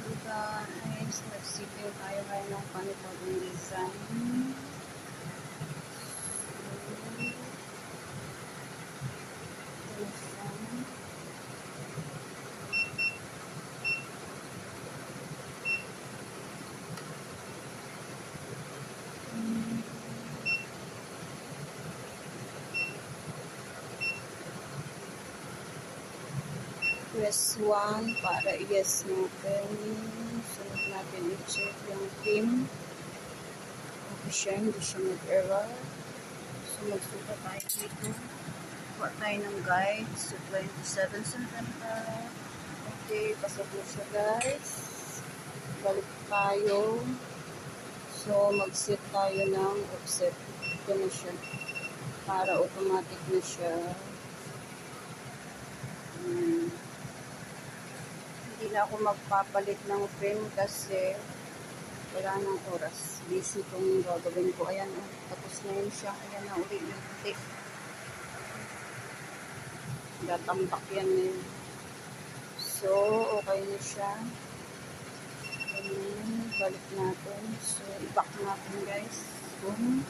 Guys, nagsipin tayo ngayon ng panibagong design. Press 1 para i-yes natin. Sunod natin i-check yung pin. Okay siya, hindi siya mag-error. So, magsuka tayo dito. Kuha tayo ng guide. So, 27 cm. Okay, pasok na siya guys. Balik tayo. So, mag-set tayo ng offset. Ito na siya. Para automatic na siya. Hindi na ako magpapalit ng frame kasi wala nang oras. Busy itong gagawin ko. Ayan, tapos na yun siya. Ayan na uli yung puti. Gatambak yan eh. So, okay na siya. Ayan, balik natin. So, i-back natin guys. Boom.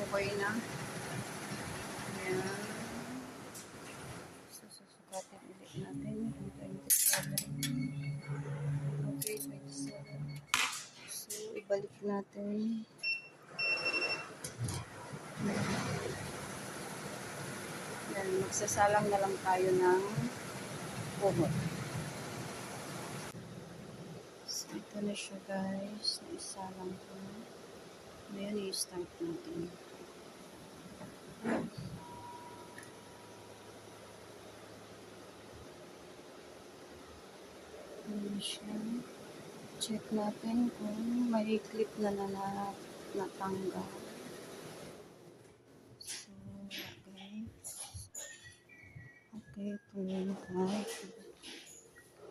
Okay na. Ayan. So, susukatin ulit natin. 27. Okay, 27. So, ibalik natin. Yan, magsasalang na lang tayo ng kumot. So, ito na siya guys. Naisalang ko. Ngayon, i-start natin. Ayan siya. Check natin kung may clip na natanggal. So, okay. Okay, ito yun guys.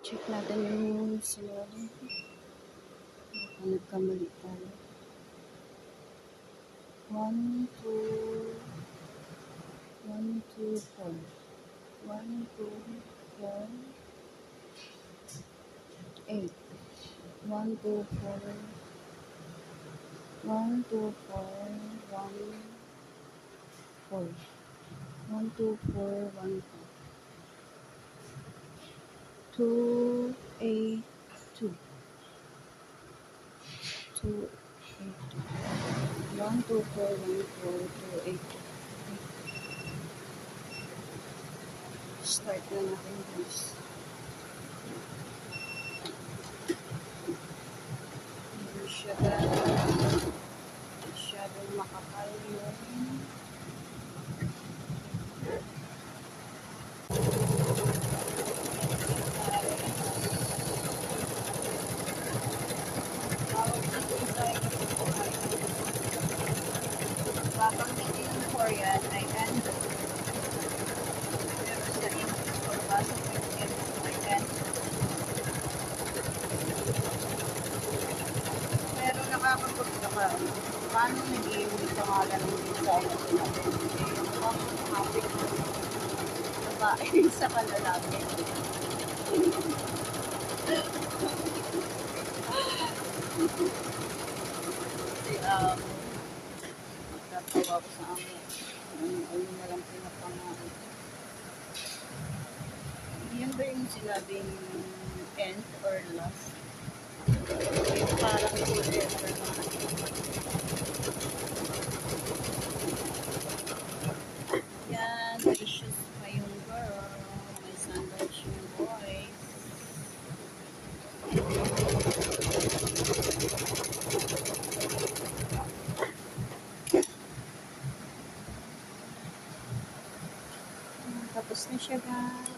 Check natin yung sunod. Baka nagkamali tayo. 1, 2, 1, 2, 4. 1, 2, 4. 8. 1, 2, 4. 1, 2, 4. 1, 4. 1, 2, 4. 1, 4. 2, 8, 2. 2, 8, 2. 1, 2, 4, 1, 4, 2, 8, 2. Start na natin guys. Siya masyadong makapal yun. Bakang hindi ng Korean ay end. Pero sa English or basa ko yung ay end. Pero nakakapunta ka, paano naging pangalan ng design natin? Mukhang happy ko babae sa kalalaki. Kasi magtatawa ko sa amin. Ayun na lang pinapangalan. Yan ba yung sinabing end or last? Parang forever na. Yan, may issues pa yung girl. May sandwich yung boys. Tapos na siya guys.